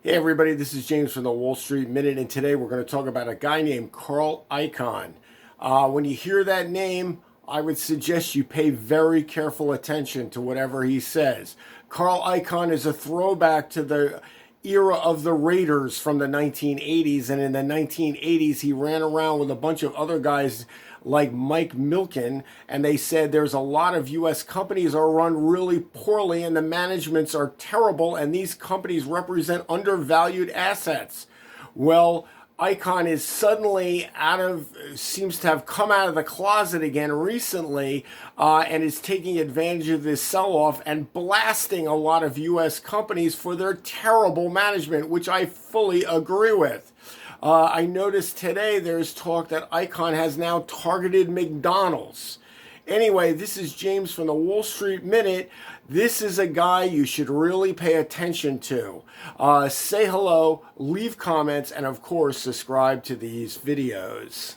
Hey everybody, this is James from the Wall Street Minute, and today we're going to talk about a guy named Carl Icahn. When you hear that name, I would suggest you pay very careful attention to whatever he says. Carl Icahn is a throwback to the era of the Raiders from the 1980s, and in the 1980s he ran around with a bunch of other guys like Mike Milken, and they said there's a lot of U.S. companies are run really poorly and the managements are terrible, and these companies represent undervalued assets. Well, Icahn is suddenly seems to have come out of the closet again recently, and is taking advantage of this sell-off and blasting a lot of U.S. companies for their terrible management, which I fully agree with. I noticed today there's talk that Icahn has now targeted McDonald's. Anyway, this is James from the Wall Street Minute. This is a guy you should really pay attention to. Say hello, leave comments, and of course, subscribe to these videos.